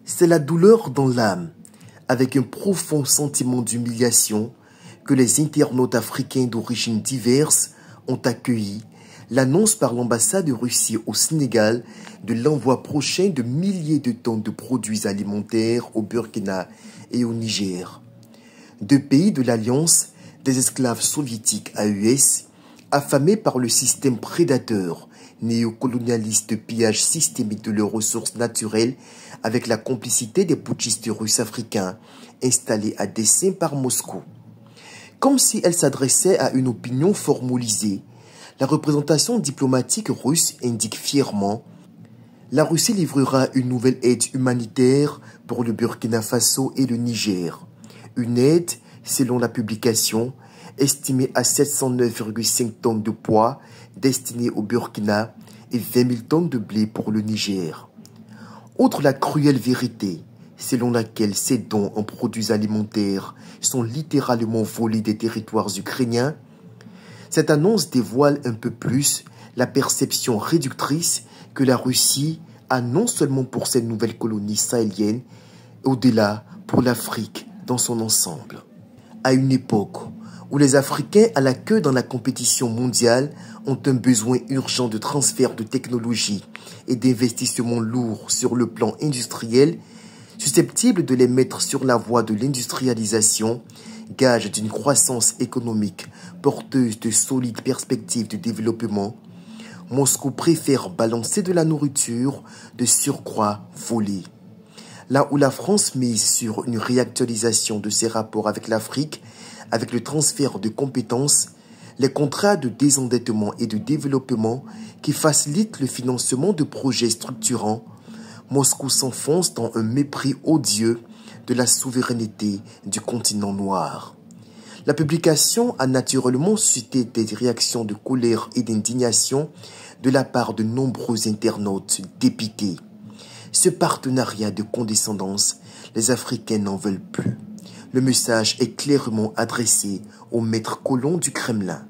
C'est la douleur dans l'âme, avec un profond sentiment d'humiliation, que les internautes africains d'origine diverses ont accueilli l'annonce par l'ambassade de Russie au Sénégal de l'envoi prochain de milliers de tonnes de produits alimentaires au Burkina et au Niger. Deux pays de l'Alliance des esclaves soviétiques AES, affamés par le système prédateur néocolonialiste de pillage systémique de leurs ressources naturelles avec la complicité des putschistes russes africains installés à dessein par Moscou. Comme si elle s'adressait à une opinion formalisée, la représentation diplomatique russe indique fièrement « La Russie livrera une nouvelle aide humanitaire pour le Burkina Faso et le Niger. Une aide, selon la publication, estimée à 709,5 tonnes de poids destinées au Burkina et 20 000 tonnes de blé pour le Niger. » Outre la cruelle vérité, selon laquelle ces dons en produits alimentaires sont littéralement volés des territoires ukrainiens, cette annonce dévoile un peu plus la perception réductrice que la Russie a non seulement pour ses nouvelles colonies sahéliennes, au-delà pour l'Afrique dans son ensemble. À une époque où les Africains à la queue dans la compétition mondiale ont un besoin urgent de transfert de technologie et d'investissements lourds sur le plan industriel, susceptibles de les mettre sur la voie de l'industrialisation, gage d'une croissance économique porteuse de solides perspectives de développement, Moscou préfère balancer de la nourriture de surcroît volée. Là où la France mise sur une réactualisation de ses rapports avec l'Afrique, avec le transfert de compétences, les contrats de désendettement et de développement qui facilitent le financement de projets structurants, Moscou s'enfonce dans un mépris odieux de la souveraineté du continent noir. La publication a naturellement suscité des réactions de colère et d'indignation de la part de nombreux internautes dépités. Ce partenariat de condescendance, les Africains n'en veulent plus. Le message est clairement adressé au maître colon du Kremlin.